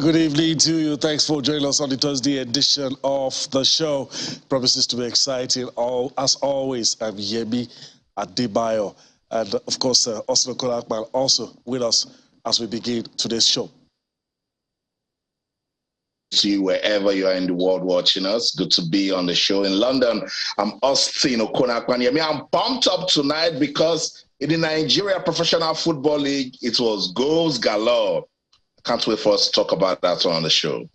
Very good evening to you. Thanks for joining us on the Thursday edition of the show. Promises to be exciting. As always, I'm Yemi Adebayo. And of course, Austin Okolakman also with us as we begin today's show. To you wherever you are in the world watching us. Good to be on the show in London. I'm Austin Okolakman. I'm pumped up tonight because in the Nigeria Professional Football League, it was goals galore. Can't wait for us to talk about that on the show.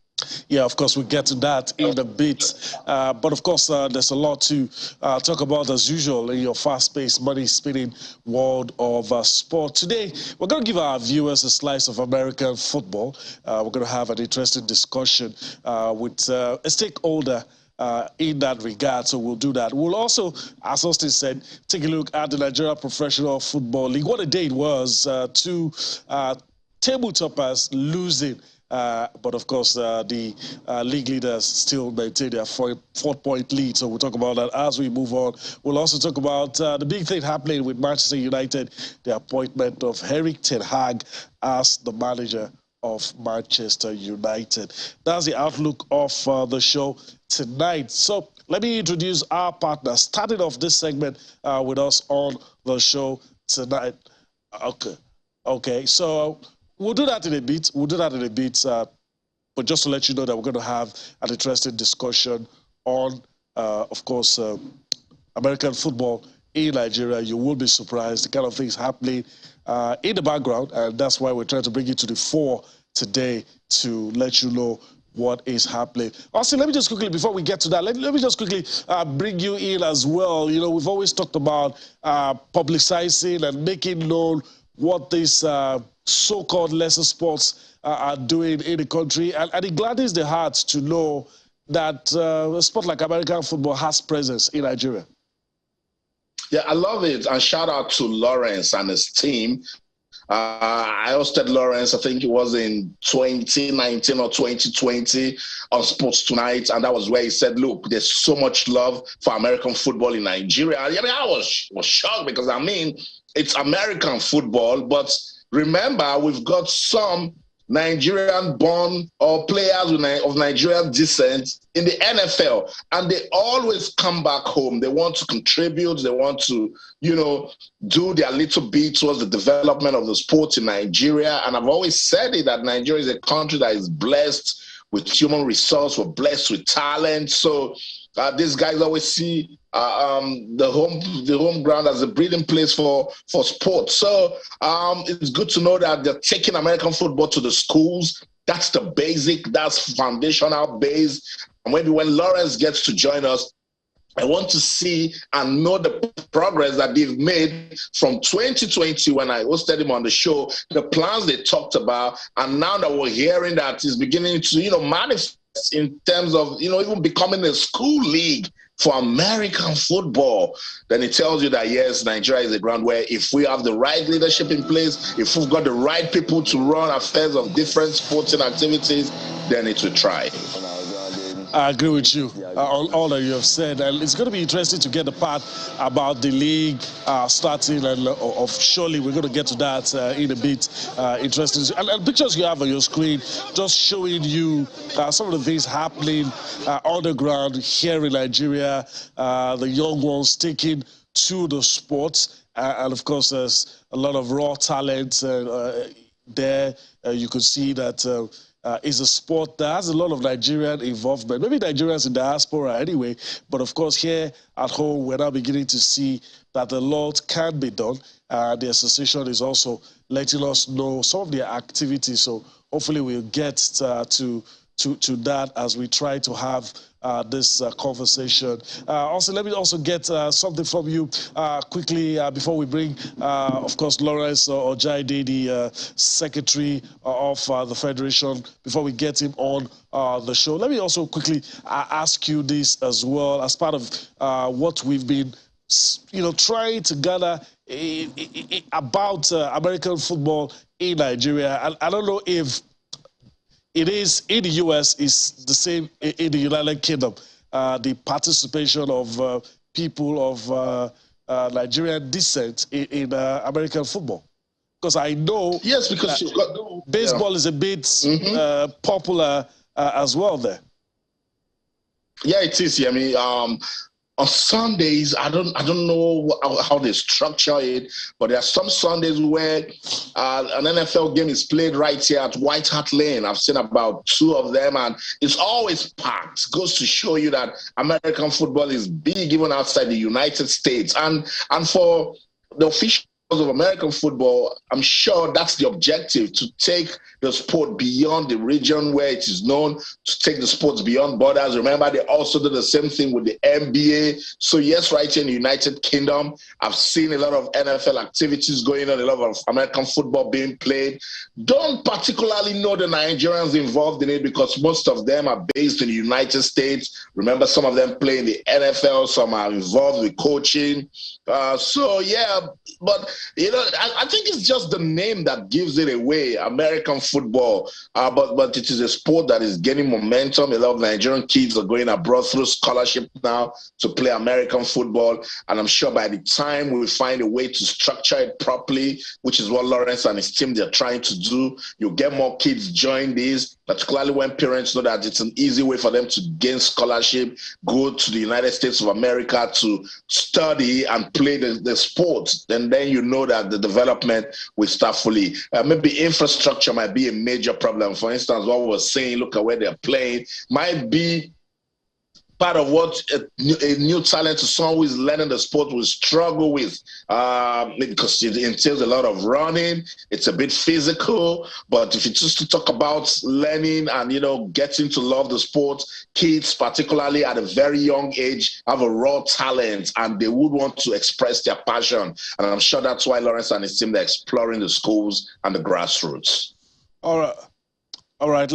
Yeah, of course, we'll get to that in a bit. But of course, there's a lot to talk about as usual in your fast-paced, money-spinning world of sport. Today, we're going to give our viewers a slice of American football. We're going to have an interesting discussion with a stakeholder in that regard, so we'll do that. We'll also, as Austin said, take a look at the Nigeria Professional Football League. What a day it was to table toppers losing. But of course, the league leaders still maintain their four-point lead. So we'll talk about that as we move on. We'll also talk about the big thing happening with Manchester United, the appointment of Erik ten Hag as the manager of Manchester United. That's the outlook of the show tonight. So let me introduce our partner, starting off this segment with us on the show tonight. Okay. So we'll do that in a bit. But just to let you know that we're going to have an interesting discussion on, of course, American football in Nigeria. You will be surprised the kind of things happening in the background, and that's why we're trying to bring you to the fore today to let you know what is happening. Also, let me just quickly, before we get to that, let me just quickly bring you in as well. You know, we've always talked about publicizing and making known what this so-called lesser sports are doing in the country. And it gladdens the heart to know that a sport like American football has presence in Nigeria. Yeah, I love it. And shout out to Lawrence and his team. I hosted Lawrence, I think it was in 2019 or 2020 on Sports Tonight. And that was where he said, look, there's so much love for American football in Nigeria. I was shocked because, it's American football, but remember, we've got some Nigerian-born or players of Nigerian descent in the NFL, and they always come back home. They want to contribute. They want to, do their little bit towards the development of the sport in Nigeria. And I've always said it that Nigeria is a country that is blessed with human resource. We're blessed with talent. So these guys always see the home ground as a breeding place for sports. So it's good to know that they're taking American football to the schools. That's the basic, that's foundational base. And maybe when Lawrence gets to join us, I want to see and know the progress that they've made from 2020 when I hosted him on the show, the plans they talked about, and now that we're hearing that it's beginning to, manifest in terms of, even becoming a school league for American football, then it tells you that, yes, Nigeria is a ground where if we have the right leadership in place, if we've got the right people to run affairs of different sporting activities, then it will thrive. I agree with you on all that you have said, and it's going to be interesting to get the part about the league starting, and surely we're going to get to that in a bit. Interesting, and pictures you have on your screen just showing you some of the things happening on the ground here in Nigeria. The young ones taking to the sports, and of course there's a lot of raw talent there. You could see that. Is a sport that has a lot of Nigerian involvement, maybe Nigerians in diaspora anyway, but of course here at home we're now beginning to see that a lot can be done. The association is also letting us know some of their activities, so hopefully we'll get to that as we try to have this conversation. Also, let me also get something from you quickly before we bring, of course, Lawrence Ojaideh, the secretary of the Federation, before we get him on the show. Let me also quickly ask you this as well, as part of what we've been trying to gather about American football in Nigeria. And I don't know if it is in the U.S. is the same in the United Kingdom. The participation of people of Nigerian descent in American football. Because I know yes, because you've got baseball is a bit popular as well there. Yeah, it is. I mean, on Sundays, I don't know how they structure it, but there are some Sundays where an NFL game is played right here at White Hart Lane. I've seen about 2 of them, and it's always packed. Goes to show you that American football is big even outside the United States, and for the officials of American football, I'm sure that's the objective, to take the sport beyond the region where it is known, to take the sports beyond borders. Remember, they also do the same thing with the NBA. So yes, right here in the United Kingdom, I've seen a lot of NFL activities going on, a lot of American football being played. Don't particularly know the Nigerians involved in it because most of them are based in the United States. Remember, some of them play in the NFL, some are involved with coaching. So yeah, but you know, I think it's just the name that gives it away, American football. But it is a sport that is gaining momentum. A lot of Nigerian kids are going abroad through scholarship now to play American football. And I'm sure by the time we find a way to structure it properly, which is what Lawrence and his team, they're trying to do, you'll get more kids join this, particularly when parents know that it's an easy way for them to gain scholarship, go to the United States of America to study and play the sport. Then you know that the development will start fully. Maybe infrastructure might be a major problem. For instance, what we were saying, look at where they're playing, might be part of what a new talent to someone who is learning the sport will struggle with, because it entails a lot of running. It's a bit physical, but if you just to talk about learning and, you know, getting to love the sport, kids, particularly at a very young age, have a raw talent and they would want to express their passion. And I'm sure that's why Lawrence and his team, they're exploring the schools and the grassroots. All right,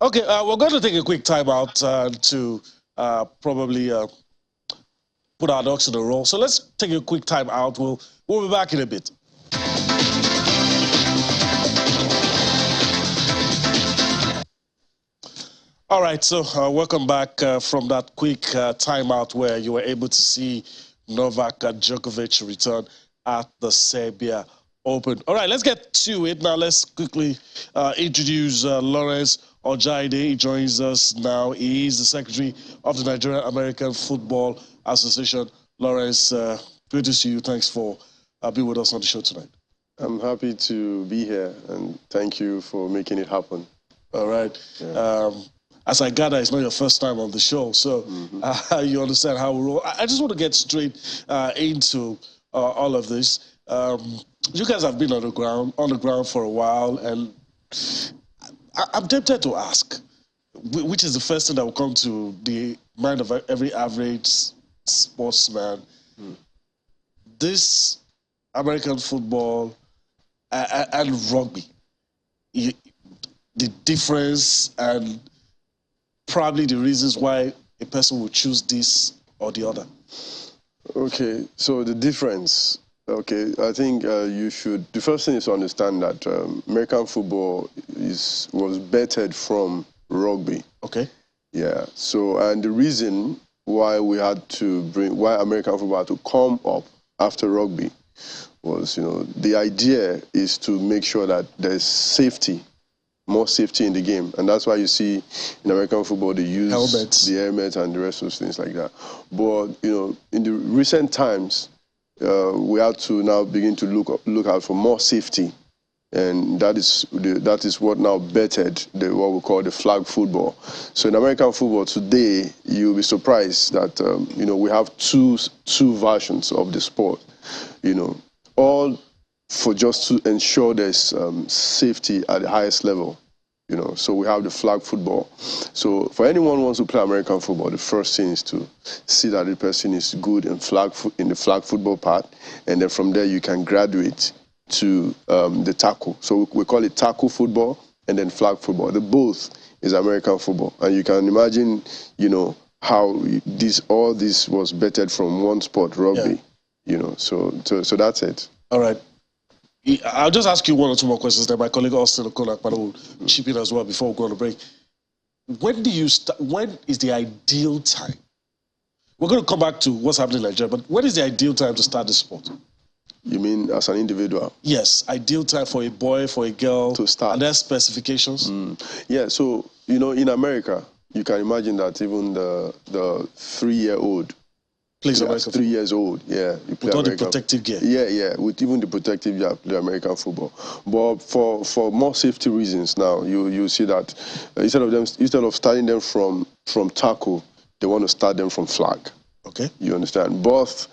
Okay, we're going to take a quick time out to probably put our ducks in a row. So let's take a quick time out. We'll be back in a bit. All right, so welcome back from that quick timeout where you were able to see Novak Djokovic return at the Serbia Open. All right, let's get to it now. Let's quickly introduce Lawrence Ojaideh. He joins us now. He is the secretary of the Nigerian American Football Association. Lawrence, good to see you. Thanks for being with us on the show tonight. I'm happy to be here, and thank you for making it happen. All right. Yeah. As I gather, it's not your first time on the show, so you understand how we roll. I just want to get straight into all of this. You guys have been on the ground for a while, and I'm tempted to ask, which is the first thing that will come to the mind of every average sportsman. This American football and rugby, the difference and probably the reasons why a person would choose this or the other. Okay, so the difference. Okay, I think the first thing is to understand that American football was bettered from rugby. Okay. Yeah, so, and the reason why why American football had to come up after rugby was, you know, the idea is to make sure that there's safety, more safety in the game. And that's why you see in American football, they use the helmets and the rest of things like that. But, you know, in the recent times, we have to now begin to look out for more safety, and that is what now bettered what we call the flag football. So in American football today, you'll be surprised that you know, we have two versions of the sport. You know, all for just to ensure there's safety at the highest level. You know, so we have the flag football. So for anyone who wants to play American football, the first thing is to see that the person is good in the flag football part, and then from there you can graduate to the tackle. So we call it tackle football and then flag football. The both is American football, and you can imagine, you know, how all this was bettered from one sport, rugby. Yeah. You know, so that's it. All right. I'll just ask you one or two more questions that my colleague Austin Okonak will chip in as well before we go on the break. When is the ideal time? We're going to come back to what's happening in Nigeria, but when is the ideal time to start the sport? You mean as an individual? Yes, ideal time for a boy, for a girl. To start. Are there specifications? Yeah, so, you know, in America, you can imagine that even the 3-year-old plays American 3 years old, yeah. You play with all American, the protective gear. Yeah, with even the protective gear, play American football. But for more safety reasons now, you see that instead of starting them from tackle, they want to start them from flag. Okay. You understand? But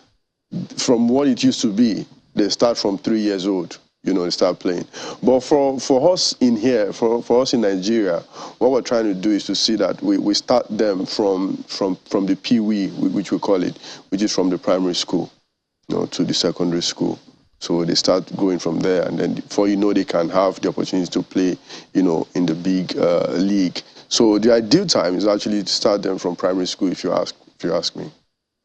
from what it used to be, they start from 3 years old. You know, they start playing. But for us in here, for us in Nigeria, what we're trying to do is to see that we start them from the Pee-wee, which we call it, which is from the primary school, you know, to the secondary school. So they start going from there, and then before you know, they can have the opportunity to play, you know, in the big league. So the ideal time is actually to start them from primary school, if you ask me.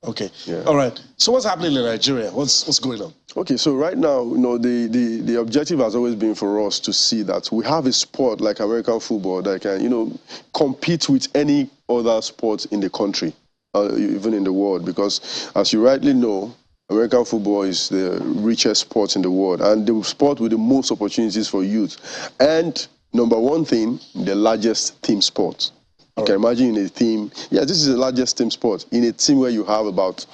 Okay. Yeah. All right. So what's happening in Nigeria? What's going on? Okay, so right now, you know, the objective has always been for us to see that we have a sport like American football that can, you know, compete with any other sport in the country, even in the world. Because as you rightly know, American football is the richest sport in the world and the sport with the most opportunities for youth. And number one thing, the largest team sport. You can imagine in a team, this is the largest team sport. In a team where you have about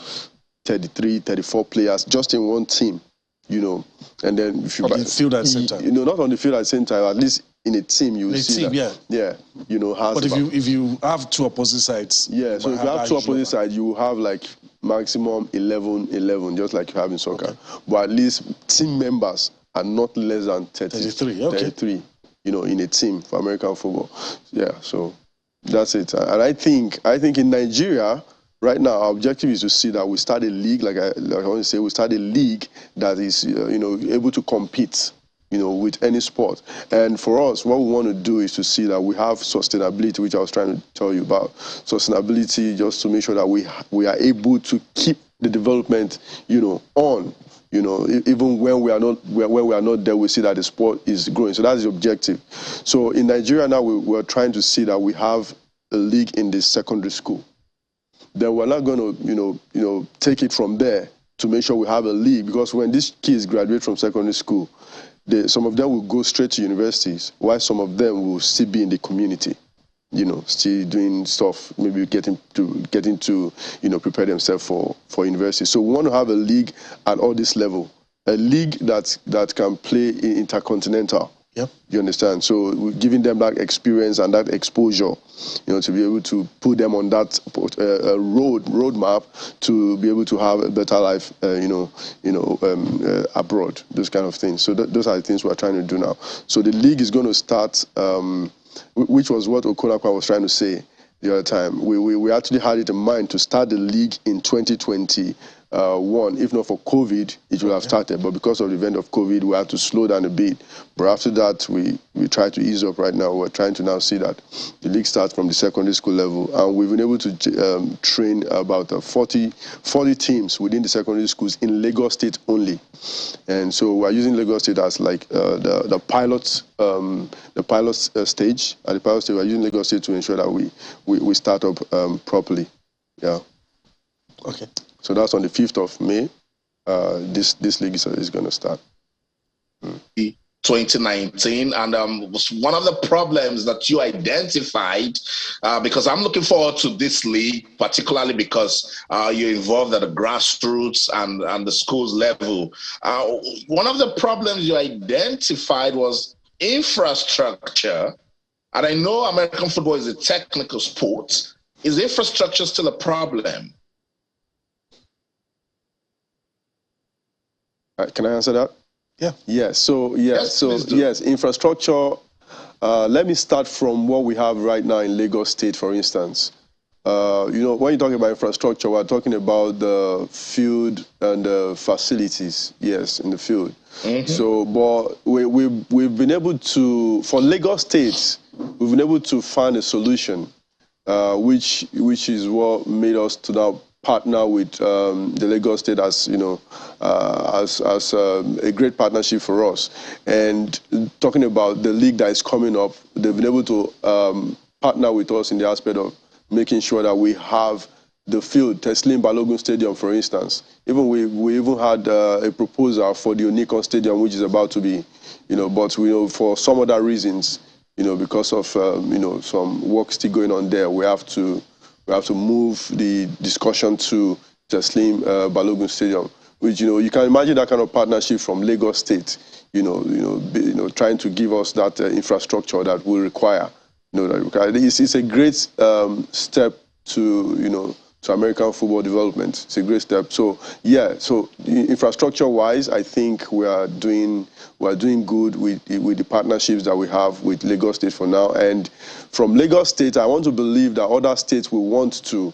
33, 34 players just in one team, you know, and then if you on the field at the same time. You know, not on the field at the same time, at least in a team you will see that. Yeah, you know, has. But if you have two opposite sides. Yeah, so if you have two opposite sides, you will have like maximum 11, just like you have in soccer. Okay. But at least team members are not less than 33. Okay. 33, you know, in a team for American football. Yeah, so that's it. And I think in Nigeria, right now, our objective is to see that we start a league, like I want to say, we start a league that is, you know, able to compete, you know, with any sport. And for us, what we want to do is to see that we have sustainability, which I was trying to tell you about. Sustainability, just to make sure that we are able to keep the development, you know, on. You know, even when we are not there, we see that the sport is growing. So that's the objective. So in Nigeria now, we're trying to see that we have a league in the secondary school. Then we're not going to, you know, take it from there to make sure we have a league, because when these kids graduate from secondary school, some of them will go straight to universities, while some of them will still be in the community. You know, still doing stuff, maybe getting to you know, prepare themselves for university. So we want to have a league at all this level, a league that can play in intercontinental. Yep. You understand? So we're giving them that experience and that exposure, you know, to be able to put them on that roadmap to be able to have a better life, abroad. Those kind of things. So those are the things we're trying to do now. So the league is going to start. Which was what Okonakwa was trying to say the other time. We actually had it in mind to start the league in 2021. If not for COVID, it would have started. But because of the event of COVID, we had to slow down a bit. But after that, we try to ease up right now. We're trying to now see that the league starts from the secondary school level. And we've been able to train about 40 teams within the secondary schools in Lagos State only. And so we're using Lagos State as like the pilot stage. At the pilot stage, we're using Lagos State to ensure that we start up properly. Yeah. Okay. So that's on the 5th of May. This league is going to start. 2019, and was one of the problems that you identified, because I'm looking forward to this league, particularly because you're involved at the grassroots and the schools level. One of the problems you identified was infrastructure, and I know American football is a technical sport. Is infrastructure still a problem? Can I answer that? Yeah. Yes, infrastructure. Let me start from what we have right now in Lagos State, for instance. You know, when you're talking about infrastructure, we're talking about the field and the facilities, yes, in the field. Mm-hmm. So, but we've been able to, for Lagos State, we've been able to find a solution, which is what made us to now partner with the Lagos State as, you know, as a great partnership for us. And talking about the league that is coming up, they've been able to partner with us in the aspect of making sure that we have the field, Teslim Balogun Stadium, for instance. Even we even had a proposal for the Onikon Stadium, which is about to be, but for some other reasons, because of some work still going on there, we have to move the discussion to Teslim Balogun Stadium, which you can imagine that kind of partnership from Lagos State, trying to give us that infrastructure that we require. It's a great step to American football development. It's a great step. So yeah, so infrastructure-wise, I think we are doing good with the partnerships that we have with Lagos State for now. And from Lagos State, I want to believe that other states will want to,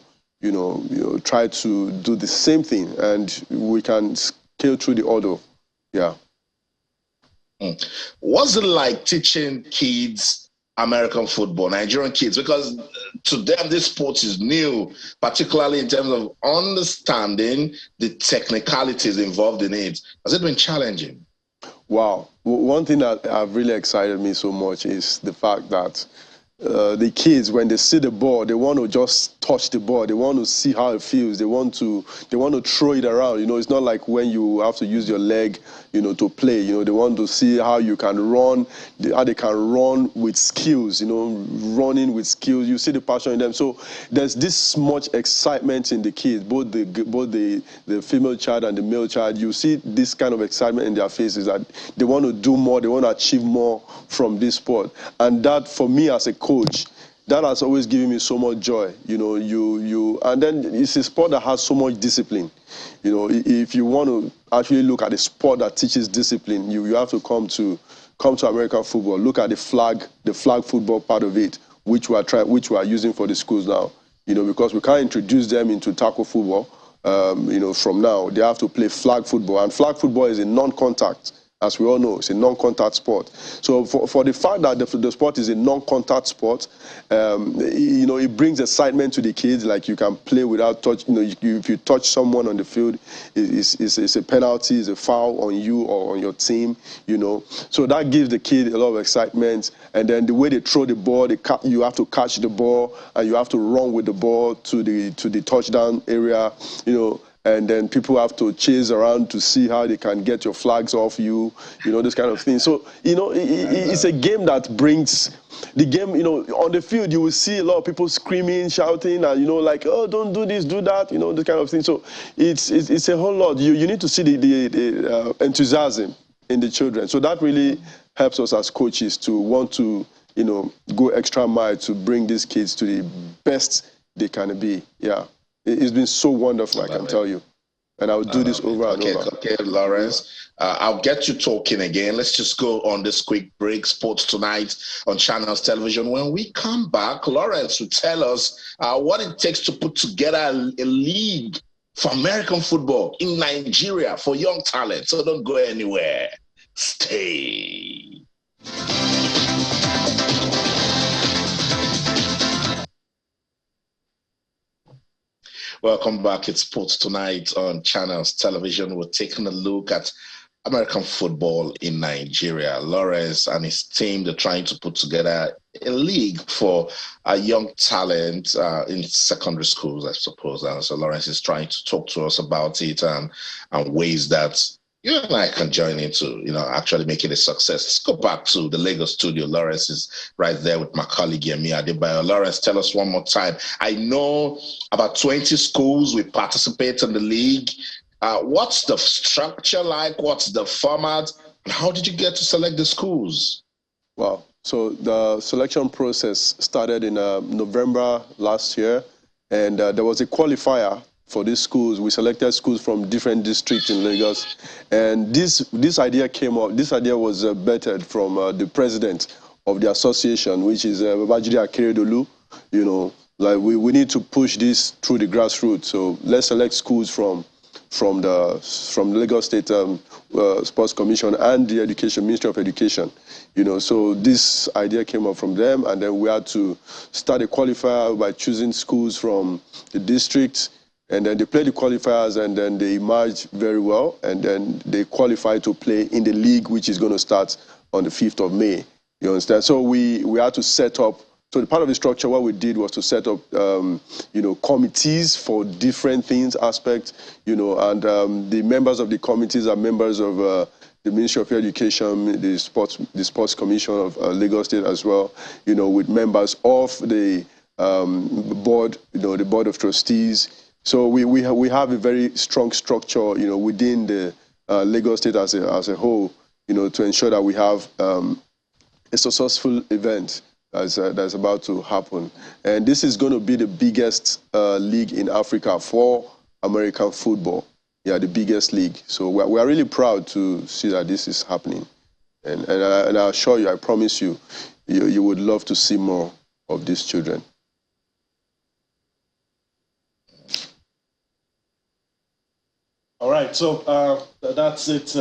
try to do the same thing, and we can scale through the order. Yeah. What's it like teaching kids American football, Nigerian kids? Because to them, this sport is new, particularly in terms of understanding the technicalities involved in it. Has it been challenging? Wow. One thing that have really excited me so much is the fact that the kids, when they see the ball, they want to just touch the ball. They want to see how it feels. They want to throw it around. It's not like when you have to use your leg, to play. They want to see how you can run, how they can run with skills. Running with skills. You see the passion in them. So there's this much excitement in the kids, both the female child and the male child. You see this kind of excitement in their faces that they want to do more. They want to achieve more from this sport. And that, for me as a coach, that has always given me so much joy. And then it's a sport that has so much discipline. If you want to actually look at a sport that teaches discipline, you have to come to American football. Look at the flag football part of it, which we are using for the schools now. Because we can't introduce them into tackle football. From now they have to play flag football, and flag football is a non-contact. As we all know, it's a non-contact sport. So for the fact that the sport is a non-contact sport, it brings excitement to the kids. Like, you can play without touch. If you touch someone on the field, it's a penalty, it's a foul on you or on your team. So that gives the kid a lot of excitement. And then the way they throw the ball, you have to catch the ball and you have to run with the ball to the touchdown area. And then people have to chase around to see how they can get your flags off you, this kind of thing. So, it's a game that brings the game, on the field, you will see a lot of people screaming, shouting, and, like, oh, don't do this, do that, this kind of thing. So it's a whole lot. You need to see the enthusiasm in the children. So that really helps us as coaches to want to, go extra mile to bring these kids to the best they can be. Yeah. It's been so wonderful, I can tell you. And I'll do this over and over. Okay, Lawrence. I'll get you talking again. Let's just go on this quick break. Sports Tonight on Channels Television. When we come back, Lawrence will tell us what it takes to put together a league for American football in Nigeria for young talent. So don't go anywhere. Stay. Welcome back. It's Sports Tonight on Channels Television. We're taking a look at American football in Nigeria. Lawrence and his team, they're trying to put together a league for young talent in secondary schools, I suppose. And so Lawrence is trying to talk to us about it and ways that you and I can join into, actually make it a success. Let's go back to the Lagos studio. Lawrence is right there with my colleague, Yemi Adebayo. Lawrence, tell us one more time. I know about 20 schools will participate in the league. What's the structure like? What's the format? And how did you get to select the schools? Well, so the selection process started in November last year, and there was a qualifier for these schools. We selected schools from different districts in Lagos, and this idea came up. This idea was vetted from the president of the association, which is Babajide Akeredolu. Like, we need to push this through the grassroots. So let's select schools from the Lagos State Sports Commission and the Ministry of Education. So this idea came up from them, and then we had to start a qualifier by choosing schools from the district. And then they played the qualifiers, and then they emerged very well, and then they qualified to play in the league, which is going to start on the 5th of May. You understand? So we had to set up So the part of the structure, what we did was to set up, committees for different things, aspects, and the members of the committees are members of the Ministry of Education, the Sports Commission of Lagos State as well, with members of the board, the Board of Trustees. So we have a very strong structure, within the Lagos State as a whole, to ensure that we have a successful event that's about to happen. And this is going to be the biggest league in Africa for American football. Yeah, the biggest league. So we are really proud to see that this is happening. And I assure you, I promise you, you would love to see more of these children. All right, so that's it.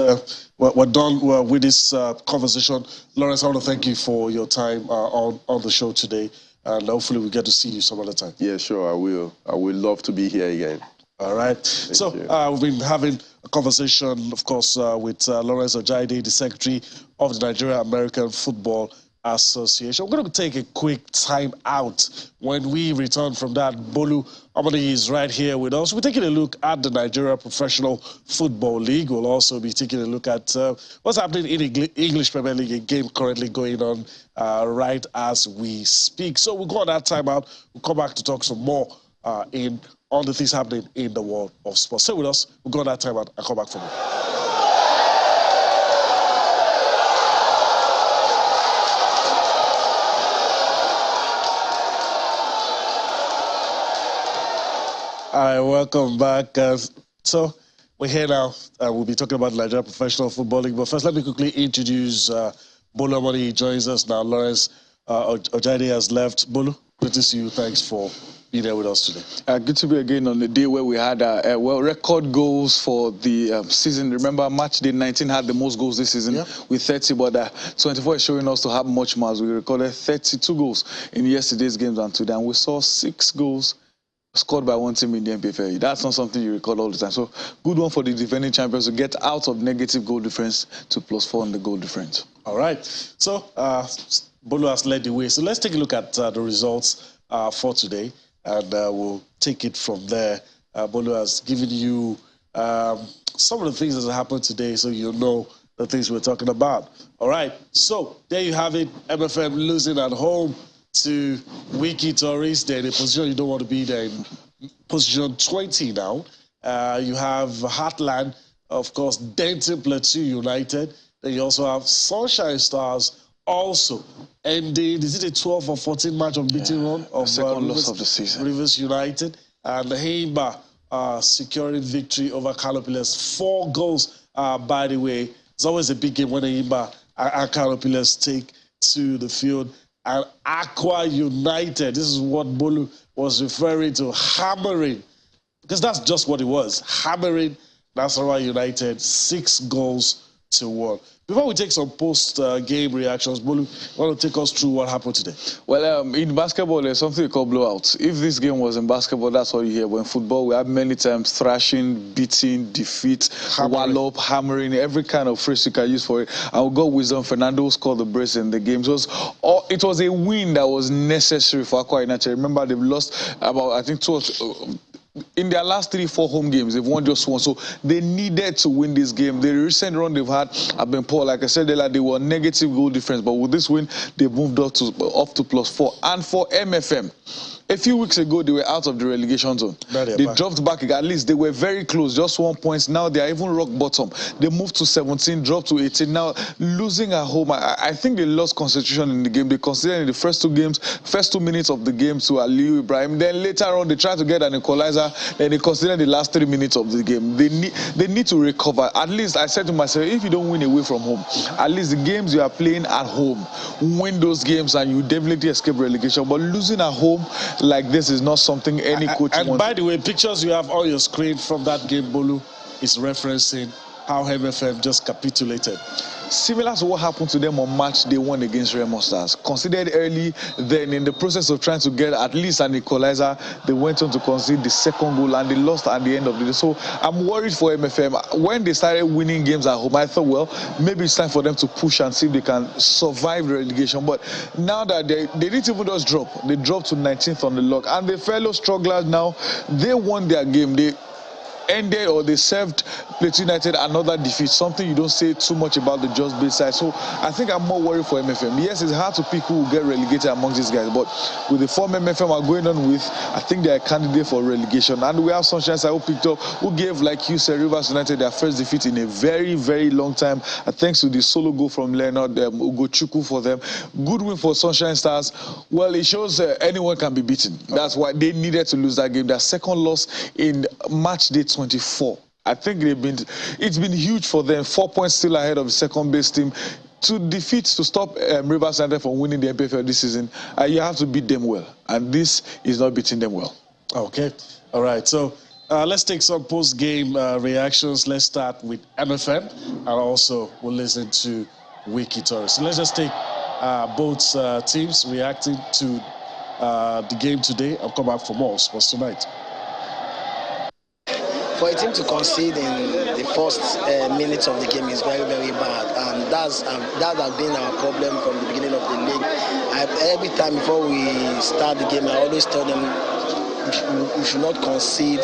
We're done with this conversation. Lawrence, I want to thank you for your time on the show today, and hopefully we get to see you some other time. Yeah, sure, I will. I would love to be here again. All right. So we've been having a conversation, of course, with Lawrence Ojaideh, the Secretary of the Nigeria American Football Association. We're going to take a quick time out. When we return from that, Bolu Amadi is right here with us. We're taking a look at the Nigeria Professional Football League. We'll also be taking a look at what's happening in English Premier League, a game currently going on right as we speak. So we'll go on that time out. We'll come back to talk some more on the things happening in the world of sports. Stay with us. We'll go on that time out and come back for more. All right, welcome back. So we're here now. We'll be talking about the Nigeria Professional Football League. But first, let me quickly introduce Bolu Amadi. He joins us now. Lawrence Ojaideh has left. Bolu, good to see you. Thanks for being there with us today. Good to be again on the day where we had record goals for the season. Remember, matchday 19 had the most goals this season with 30, but 24 is showing us to have much more. We recorded 32 goals in yesterday's games and today, and we saw 6 goals scored by one team in the NPFL. That's not something you record all the time. So good one for the defending champions to get out of negative goal difference to +4 on the goal difference. All right. So Bolu has led the way. So let's take a look at the results for today, and we'll take it from there. Bolu has given you some of the things that have happened today, so you'll know the things we're talking about. All right. So there you have it. MFM losing at home to Wiki Tourist. They're in a position you don't want to be there, in position 20 now. You have Heartland, of course, Denton Plateau United. Then you also have Sunshine Stars also ending. Is it a 12 or 14 match unbeaten run of second loss of the season? Rivers United. And Heimba securing victory over Canopilas. 4 goals, by the way. It's always a big game when Heimba and Canopilas take to the field. And Aqua United, this is what Bolu was referring to, hammering, because that's just what it was, hammering Nasarawa United 6 goals to 1. Before we take some post-game reactions, Bolu, want to take us through what happened today? Well, in basketball, there's something we call blowouts. If this game was in basketball, that's what you hear. But in football, we have many times thrashing, beating, defeat, wallop, hammering, every kind of phrase you can use for it. And we got wisdom. Fernando scored the brace in the game. So it was a win that was necessary for Aqua United. Remember, they've lost about, I think, in their last 3-4 home games, they've won just 1. So they needed to win this game. The recent run they've had have been poor. Like I said, they were negative goal difference. But with this win, they moved up to +4. And for MFM, a few weeks ago, they were out of the relegation zone. They dropped back. At least they were very close, just 1 point. Now they are even rock bottom. They moved to 17, dropped to 18. Now losing at home, I think they lost concentration in the game. They considered in the first 2 minutes of the game to Aliu Ibrahim. Then later on, they tried to get an equalizer. Then they considered the last 3 minutes of the game. They need to recover. At least I said to myself, if you don't win away from home, at least the games you are playing at home, win those games and you definitely escape relegation. But losing at home like this is not something any coach wants. And by the way, pictures you have on your screen from that game, Bolu, is referencing how MFM just capitulated. similar to what happened to them on match day 1 against Remo Stars. Considered early, then in the process of trying to get at least an equalizer, they went on to concede the second goal and they lost at the end of the day. So I'm worried for MFM. When they started winning games at home, I thought, well, maybe it's time for them to push and see if they can survive the relegation. But now that they didn't even just drop, they dropped to 19th on the log. And the fellow strugglers now, they won their game. They ended, or they served Plateau United another defeat, something you don't say too much about the Just Bay side. So I think I'm more worried for MFM. Yes, it's hard to pick who will get relegated among these guys, but with the form MFM are going on with, I think they're a candidate for relegation. And we have Sunshine Side who picked up, who gave, like you said, Rivers United their first defeat in a very, very long time, thanks to the solo goal from Leonard Ugochukwu for them. Good win for Sunshine Stars. Well, it shows anyone can be beaten. That's why they needed to lose that game. Their second loss in match day 24. I think it's been huge for them. 4 points still ahead of the second base team. To stop Rivers United from winning the NPFL this season, you have to beat them well. And this is not beating them well. Okay. All right. So let's take some post-game reactions. Let's start with MFM, and also we'll listen to Wiki Torres. So let's just take both teams reacting to the game today. I'll come back for more sports tonight. For a team to concede in the first minutes of the game is very, very bad, and that has been our problem from the beginning of the league. Every time before we start the game, I always tell them we should not concede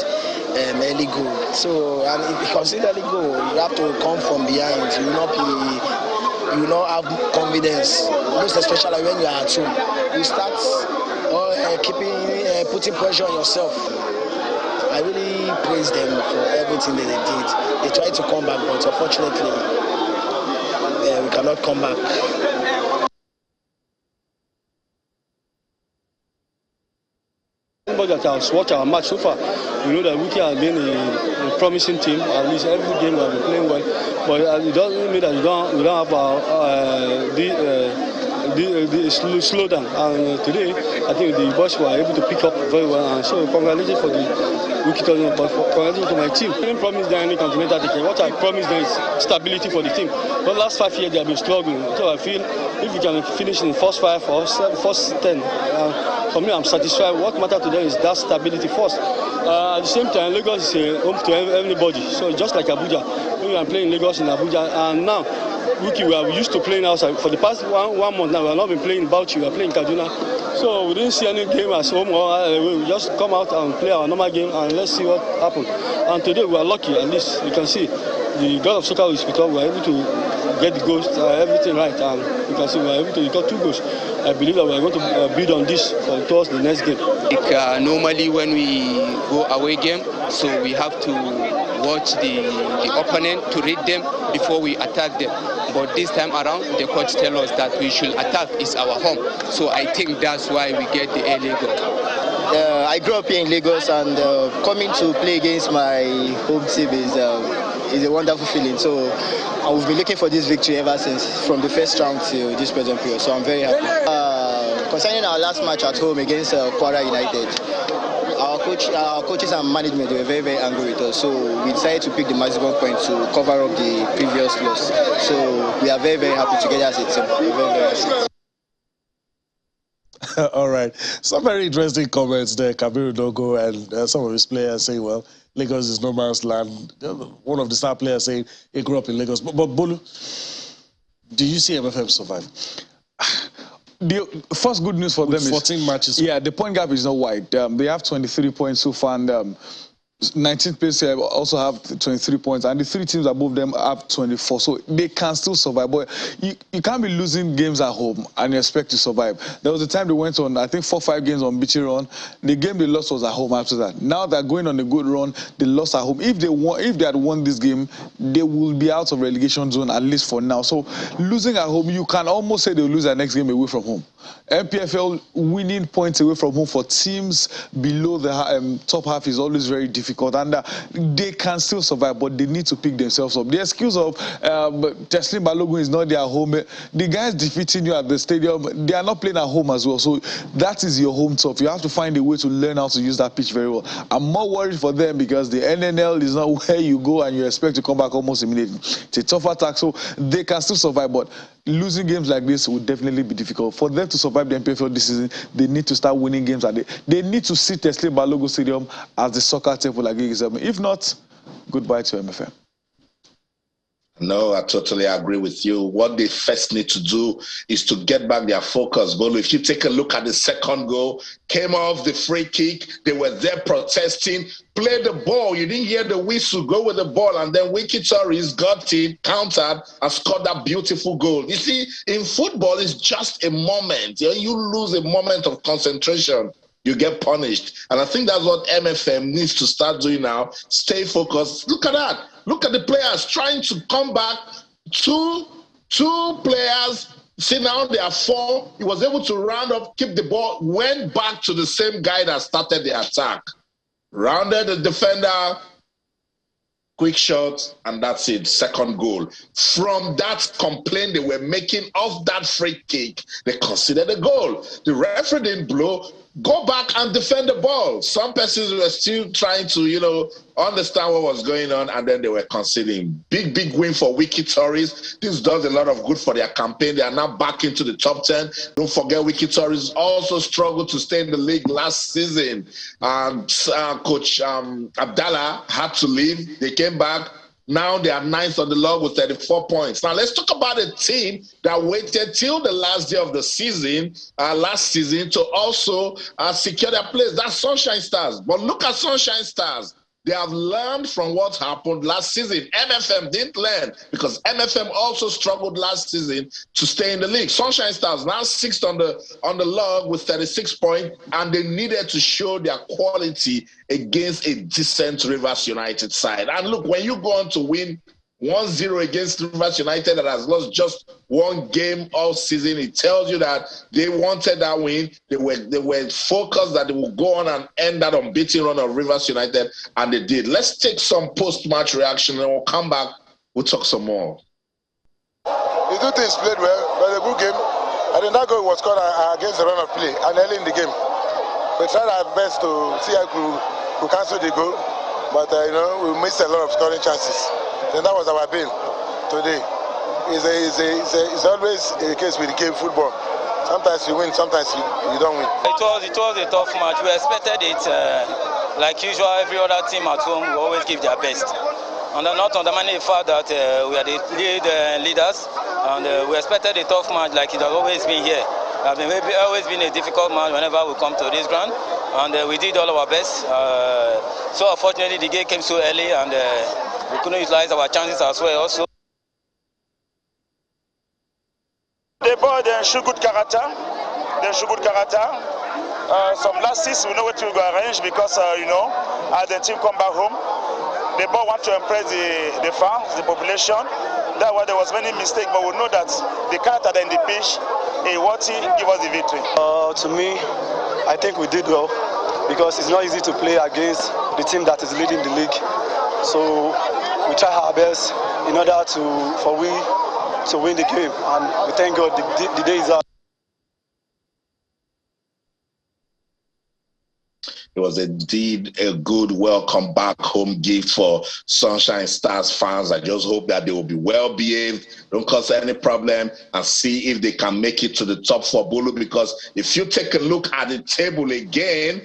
early goal. So, and if you concede early goal, you have to come from behind. You will not have confidence, most especially when you are at home. You start putting pressure on yourself. I really praise them for everything that they did. They tried to come back, but unfortunately, we cannot come back. Anybody that has watched our match so far, we know that Wiki has been a promising team. At least every game we have been playing well. But it doesn't mean that we don't have the slowdown. And today, I think the boys were able to pick up very well. And so, congratulations for the Wiki Torres, but congratulations to my team. I didn't promise them any continental ticket. What I promised them is stability for the team. But the last 5 years, they have been struggling. So I feel if we can finish in the first 5 or first 10, for me, I'm satisfied. What matters to them is that stability first. At the same time, Lagos is home to everybody. So just like Abuja, we are playing Lagos in Abuja, and now Wiki, we are used to playing outside. For the past one month now, we have not been playing Bauchi, we are playing Kaduna. So we didn't see any game as home. We just come out and play our normal game, and let's see what happens. And today we are lucky, at least you can see the God of soccer is because we are able to get the goals, everything right, and you can see we are able to get 2 goals. I believe that we are going to build on this towards the next game. Normally when we go away game, so we have to watch the opponent to read them before we attack them. But this time around, the coach tells us that we should attack, it's our home. So I think that's why we get the early goal. I grew up here in Lagos, and coming to play against my home team is a wonderful feeling. So we've been looking for this victory ever since, from the first round to this present period. So I'm very happy. Concerning our last match at home against Kwara United, our coaches and management, they were very, very angry with us. So we decided to pick the maximum point to cover up the previous loss. So we are very, very happy together as a team. We're very, very happy. All right. Some very interesting comments there. Kabiru Dogo and some of his players saying, well, Lagos is no man's land. One of the star players saying he grew up in Lagos. But Bolu, do you see MFM survive? The first good news for them is 14 matches. Yeah, the point gap is not wide. They have 23 points so far, and 19th place here also have 23 points, and the 3 teams above them have 24, so they can still survive. But you can't be losing games at home and you expect to survive. There was a time they went on, I think, 4 or 5 games on beating run. The game they lost was at home after that. Now they're going on a good run. They lost at home. If they had won this game, they will be out of relegation zone, at least for now. So losing at home, you can almost say they'll lose their next game away from home. NPFL winning points away from home for teams below the top half is always very difficult. difficult, and they can still survive, but they need to pick themselves up. The excuse of Teslim Balogun is not their home. The guys defeating you at the stadium, they are not playing at home as well, so that is your home turf. You have to find a way to learn how to use that pitch very well. I'm more worried for them because the NNL is not where you go and you expect to come back almost immediately. It's a tough attack, so they can still survive, but losing games like this would definitely be difficult. For them to survive the NPFL this season, they need to start winning games. They need to see Teslim Balogun Stadium as the soccer temple like Gigi. If not, goodbye to MFM. No, I totally agree with you. What they first need to do is to get back their focus. But if you take a look at the second goal, came off the free kick, they were there protesting, play the ball. You didn't hear the whistle, go with the ball, and then Wiki Torres got it, countered, and scored that beautiful goal. You see, in football, it's just a moment. You lose a moment of concentration, you get punished. And I think that's what MFM needs to start doing now. Stay focused. Look at that. Look at the players trying to come back. Two players. See, now they are 4. He was able to round up, keep the ball, went back to the same guy that started the attack. Rounded the defender, quick shot, and that's it. Second goal. From that complaint they were making off that free kick, they considered a goal. The referee didn't blow. Go back and defend the ball. Some persons were still trying to, understand what was going on, and then they were conceding. Big win for Wiki Torres. This does a lot of good for their campaign. They are now back into the top 10. Don't forget, Wiki Torres also struggled to stay in the league last season. Coach Abdallah had to leave. They came back. Now they are 9th on the log with 34 points. Now let's talk about a team that waited till the last day of the season, last season, to also secure their place. That's Sunshine Stars. But look at Sunshine Stars. They have learned from what happened last season. MFM didn't learn because MFM also struggled last season to stay in the league. Sunshine Stars now 6th on the log with 36 points, and they needed to show their quality against a decent Rivers United side. And look, when you go on to win 1-0 against Rivers United that has lost just one game all season, it tells you that they wanted that win. They were focused that they would go on and end that unbeaten run of Rivers United, and they did. Let's take some post-match reaction, and we'll come back. We'll talk some more. The two teams played well, but a good game. And then that goal was scored against the run of play and early in the game. We tried our best to see how we cancel the goal, but we missed a lot of scoring chances. Then that was our bane today. It's always a case with the game football. Sometimes you win, sometimes you don't win. It was a tough match. We expected it. Like usual, every other team at home will always give their best. And not undermining the fact that we are the leaders, and we expected a tough match like it has always been here. It has always been a difficult match whenever we come to this ground, and we did all our best. So unfortunately the game came so early, and we couldn't utilize our chances as well also. The boy, they show good character. Some last season we know what we go arrange because as the team come back home, the boy want to impress the fans, the population. That's why there was many mistakes, but we know that the character in the pitch, what he give us the victory. To me, I think we did well because it's not easy to play against the team that is leading the league. So we try our best in order for we to win the game, and we thank God the day is out. It was indeed a good welcome back home gift for Sunshine Stars fans. I just hope that they will be well behaved, don't cause any problem, and see if they can make it to the top 4 Bulu. Because if you take a look at the table again,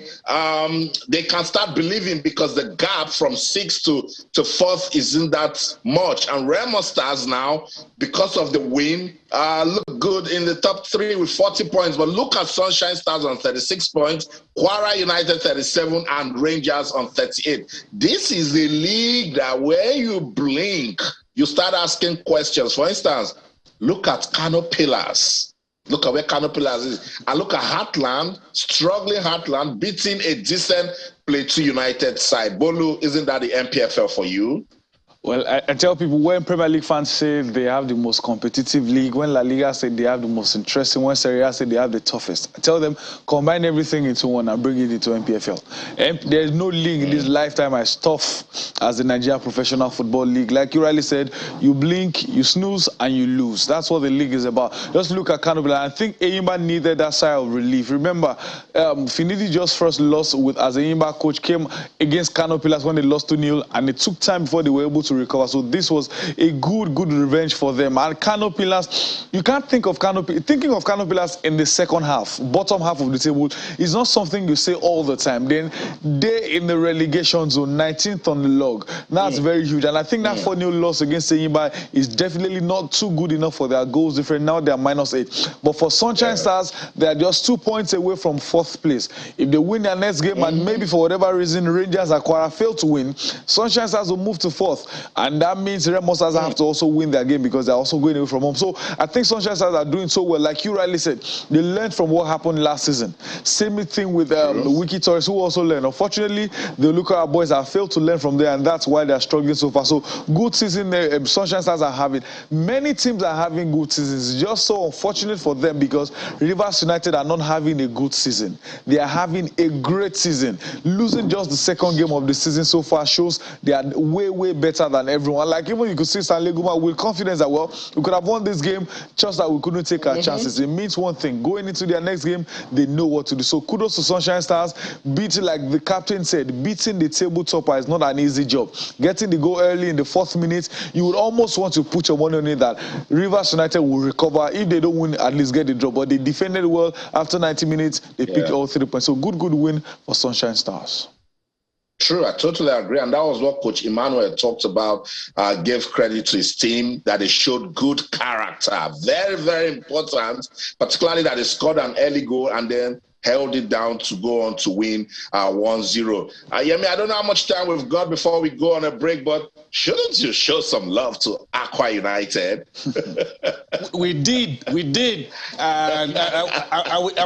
they can start believing because the gap from 6th to 4th isn't that much. And Remo Stars now, because of the win, look good in the top 3 with 40 points. But look at Sunshine Stars on 36 points, Kwara United 37, and Rangers on 38. This is a league that where you blink, you start asking questions. For instance, look at Kano Pillars. Look at where Kano Pillars is. And look at Heartland, struggling Heartland, beating a decent Plateau United side. Bolu, isn't that the NPFL for you? Well, I tell people, when Premier League fans say they have the most competitive league, when La Liga say they have the most interesting, when Serie A say they have the toughest, I tell them, combine everything into one and bring it into NPFL. There's no league in this lifetime as tough as the Nigeria Professional Football League. Like you rightly said, you blink, you snooze, and you lose. That's what the league is about. Just look at Kano Pillars. I think Eyimba needed that sigh of relief. Remember, Finidi just first lost as Eyimba coach, came against Kano Pillars when they lost 2-0, and it took time before they were able to recover. So this was a good revenge for them. And Kano Pillars, you can't think of thinking of Kano Pillars in the second half, bottom half of the table, is not something you say all the time. Then they in the relegation zone, 19th on the log. That's very huge. And I think that 4-0 loss against Eyimba is definitely not too good enough for their goals difference. Now they are -8. But for Sunshine Stars, they are just 2 points away from 4th place. If they win their next game and maybe for whatever reason Rangers Aquara fail to win, Sunshine Stars will move to 4th. And that means Remo Stars have to also win their game because they're also going away from home. So I think Sunshine Stars are doing so well. Like you rightly said, they learned from what happened last season. Same thing with Wiki Torres, who also learned. Unfortunately, the Lucara boys have failed to learn from there, and that's why they're struggling so far. So good season Sunshine Stars are having. Many teams are having good seasons. It's just so unfortunate for them because Rivers United are not having a good season. They are having a great season. Losing just the second game of the season so far shows they are way better than everyone. Like even you could see Stanley Guma with confidence that, well, we could have won this game, just that we couldn't take our chances. It means one thing: going into their next game, they know what to do. So kudos to Sunshine Stars. Beating, like the captain said, beating the table topper is not an easy job. Getting the goal early in the 4th minute, you would almost want to put your money on it that Rivers United will recover. If they don't win, at least get the draw. But they defended well. After 90 minutes, they picked all 3 points. So good win for Sunshine Stars. True, I totally agree. And that was what Coach Emmanuel talked about, gave credit to his team, that they showed good character. Very important, particularly that they scored an early goal and then held it down to go on to win 1-0. Yemi, I don't know how much time we've got before we go on a break, but shouldn't you show some love to Aqua United? We did. And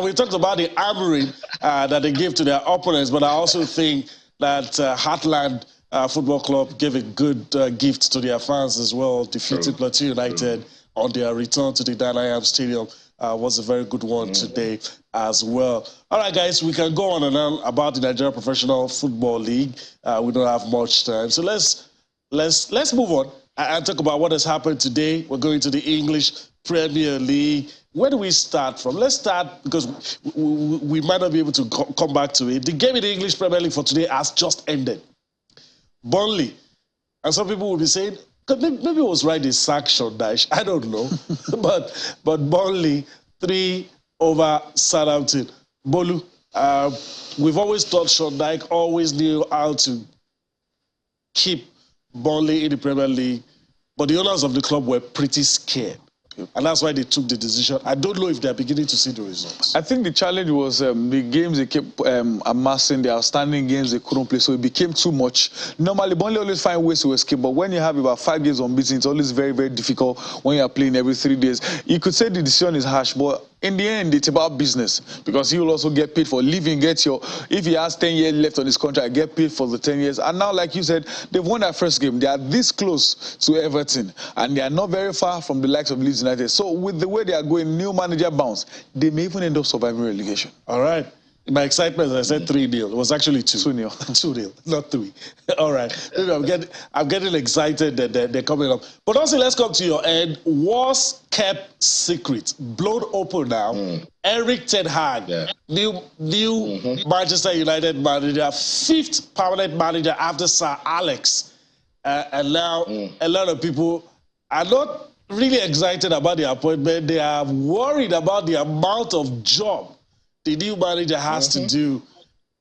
we talked about the armory that they gave to their opponents, but I also think that Heartland Football Club gave a good gift to their fans as well, defeating Plateau United on their return to the Danayam Stadium. Was a very good one today as well. All right, guys, we can go on and on about the Nigeria Professional Football League. We don't have much time, so let's move on and talk about what has happened today. We're going to the English Premier League. Where do we start from? Let's start because we might not be able to come back to it. The game in the English Premier League for today has just ended. Burnley, and some people will be saying, maybe it was right they sacked Sean Dyche. I don't know. but Burnley 3 over Southampton. Bolu, we've always thought Sean Dyche always knew how to keep Burnley in the Premier League, but the owners of the club were pretty scared. And that's why they took the decision. I don't know if they're beginning to see the results. I think the challenge was the games they kept amassing, the outstanding games they couldn't play, so it became too much. Normally, Burnley always find ways to escape, but when you have about 5 games unbeaten, it's always very difficult when you're playing every 3 days. You could say the decision is harsh, but in the end, it's about business because he will also get paid for leaving. If he has 10 years left on his contract, get paid for the 10 years. And now, like you said, they've won their first game. They are this close to Everton, and they are not very far from the likes of Leeds United. So with the way they are going, new manager bounce, they may even end up surviving relegation. All right. In my excitement, I said 3-0. It was actually 2-0. 2-0, not 3. All right. Maybe I'm getting excited that they're coming up. But also, let's come to your end. Was kept secret, blown open now. Eric Ten Hag, new Manchester United manager, 5th permanent manager after Sir Alex. And now a lot of people are not really excited about the appointment. They are worried about the amount of job the new manager has to do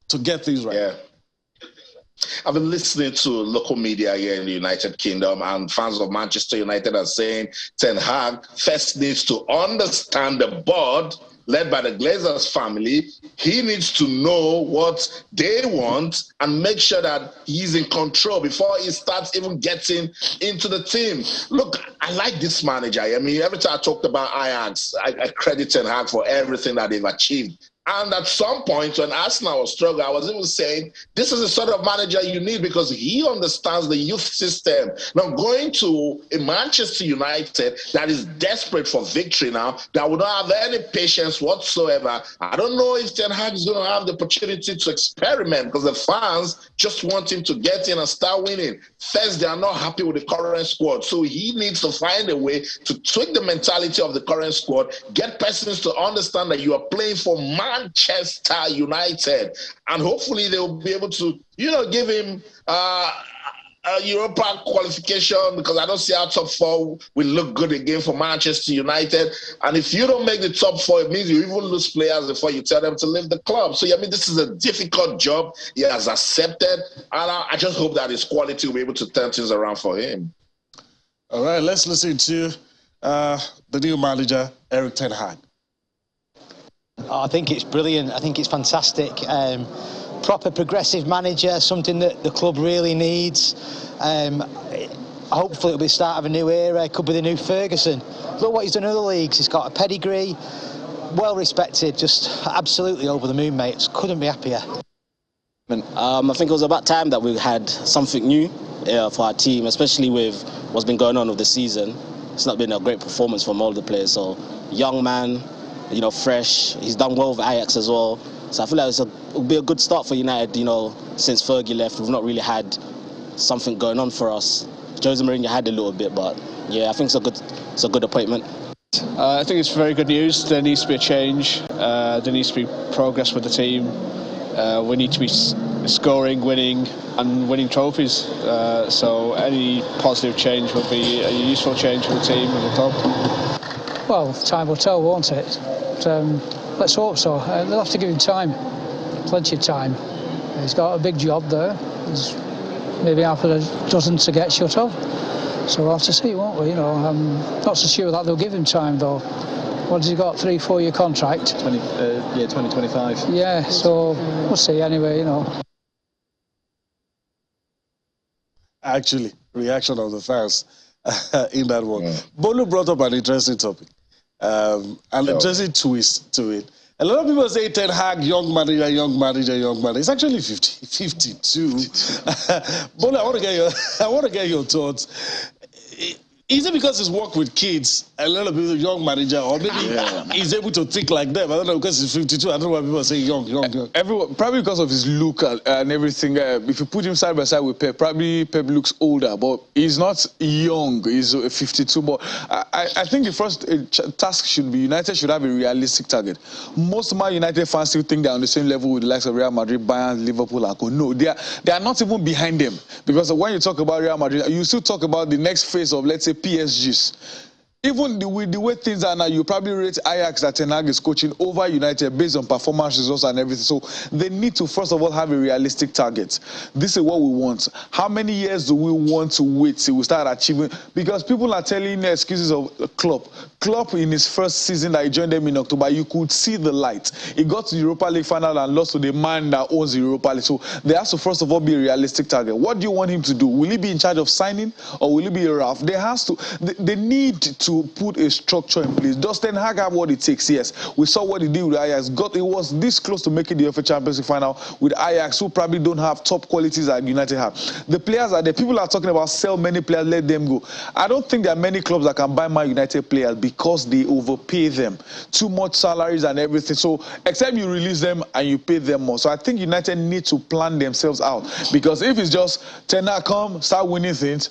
to get things right. Yeah. I've been listening to local media here in the United Kingdom, and fans of Manchester United are saying Ten Hag first needs to understand the board led by the Glazers family. He needs to know what they want and make sure that he's in control before he starts even getting into the team. Look, I like this manager. I mean, every time I talked about Ajax, I credit Ten Hag for everything that they've achieved. And at some point, when Arsenal was struggling, I was even saying, this is the sort of manager you need because he understands the youth system. Now, going to a Manchester United that is desperate for victory now, that would not have any patience whatsoever, I don't know if Ten Hag is going to have the opportunity to experiment because the fans just want him to get in and start winning. First, they are not happy with the current squad, so he needs to find a way to tweak the mentality of the current squad, get persons to understand that you are playing for Manchester United, and hopefully they will be able to, give him a Europa qualification, because I don't see how top four will look good again for Manchester United. And if you don't make the top four, it means you even lose players before you tell them to leave the club. So, this is a difficult job. He has accepted, and I just hope that his quality will be able to turn things around for him. All right, let's listen to the new manager, Erik ten Hag. I think it's brilliant. I think it's fantastic. Proper progressive manager, something that the club really needs. Hopefully it'll be the start of a new era. It could be the new Ferguson. Look what he's done in other leagues. He's got a pedigree, well respected, just absolutely over the moon, mate. Couldn't be happier. I think it was about time that we had something new for our team, especially with what's been going on with the season. It's not been a great performance from all the players. So, young man, fresh. He's done well with Ajax as well. So I feel like it'll be a good start for United. Since Fergie left, we've not really had something going on for us. Jose Mourinho had a little bit, but yeah, I think it's a good appointment. I think it's very good news. There needs to be a change. There needs to be progress with the team. We need to be scoring, winning, and winning trophies. So any positive change would be a useful change for the team and the club. Well, time will tell, won't it? But, let's hope so. They'll have to give him time, plenty of time. He's got a big job there. There's maybe half a dozen to get shut of. So we'll have to see, won't we? I'm not so sure that they'll give him time, though. What has he got? 3-4 year contract? 2025. Yeah, so we'll see anyway, Actually, reaction of the fans in that one. Yeah. Bolu brought up an interesting topic. An interesting twist to it. A lot of people say Ten Hag, young manager. It's actually 52. Bolu, I want to get your thoughts. Is it because he's worked with kids, a lot of people, young manager, or maybe he's able to think like them? I don't know, because he's 52. I don't know why people are saying young. Everyone, probably because of his look and everything. If you put him side by side with Pep, probably Pep looks older, but he's not young. He's 52. But I think the first task should be United should have a realistic target. Most of my United fans still think they're on the same level with the likes of Real Madrid, Bayern, Liverpool, and Co. No, they are not even behind them. Because when you talk about Real Madrid, you still talk about the next phase of, let's say, PSGs. Even the way things are now, you probably rate Ajax that Ten Hag is coaching over United based on performance results and everything. So they need to, first of all, have a realistic target. This is what we want. How many years do we want to wait till we start achieving? Because people are telling excuses of Klopp. Klopp, in his first season that he joined them in October, you could see the light. He got to the Europa League final and lost to the man that owns the Europa League. So there has to, first of all, be a realistic target. What do you want him to do? Will he be in charge of signing, or will he be a Ralph? They need to put a structure in place. Does Ten Hag have what it takes? Yes. We saw what he did with Ajax. It was this close to making the UEFA Champions League final with Ajax, who probably don't have top qualities that United have. The players are there. People are talking about sell many players, let them go. I don't think there are many clubs that can buy Man United players because they overpay them. Too much salaries and everything. So except you release them and you pay them more. So I think United need to plan themselves out. Because if it's just Ten Hag come, start winning things,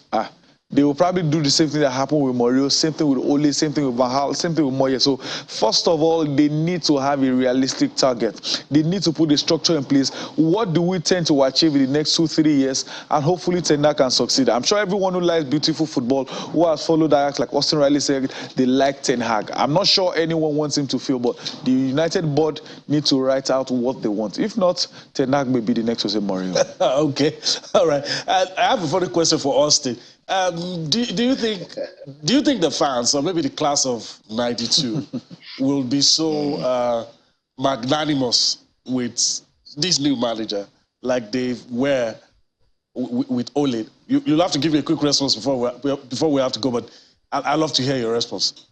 they will probably do the same thing that happened with Mourinho, same thing with Ole, same thing with Van Gaal, same thing with Moyes. So first of all, they need to have a realistic target. They need to put a structure in place. What do we tend to achieve in the next 2-3 years? And hopefully Ten Hag can succeed. I'm sure everyone who likes beautiful football, who has followed Ajax, like Austin Riley said, they like Ten Hag. I'm not sure anyone wants him to fail, but the United board need to write out what they want. If not, Ten Hag may be the next Jose Mourinho. Okay, all right. I have a funny question for Austin. Do you think the fans, or maybe the class of '92, will be so magnanimous with this new manager like they were with Ole? You'll have to give me a quick response before we have to go, but I'd love to hear your response.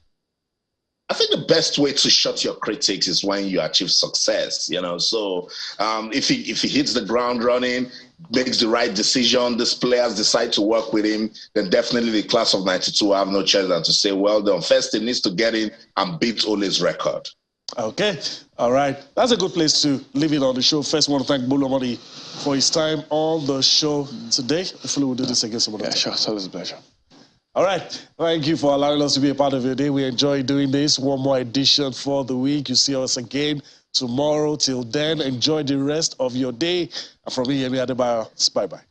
I think the best way to shut your critics is when you achieve success, you know. So if he hits the ground running, makes the right decision, these players decide to work with him, then definitely the class of 92 have no choice than to say, well done. First, he needs to get in and beat Ole's record. Okay, all right. That's a good place to leave it on the show. First, I want to thank Bolo Modi for his time on the show today. Hopefully, we'll do this again some other time. Sure. It's always a pleasure. All right. Thank you for allowing us to be a part of your day. We enjoy doing this. One more edition for the week. You see us again tomorrow. Till then, enjoy the rest of your day. And from me, Yemi Adebayo, bye-bye.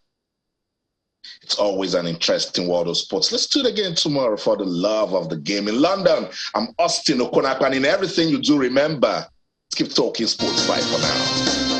It's always an interesting world of sports. Let's do it again tomorrow for the love of the game. In London, I'm Austin Okonakwan. In everything you do, remember, keep talking sports. Bye for now.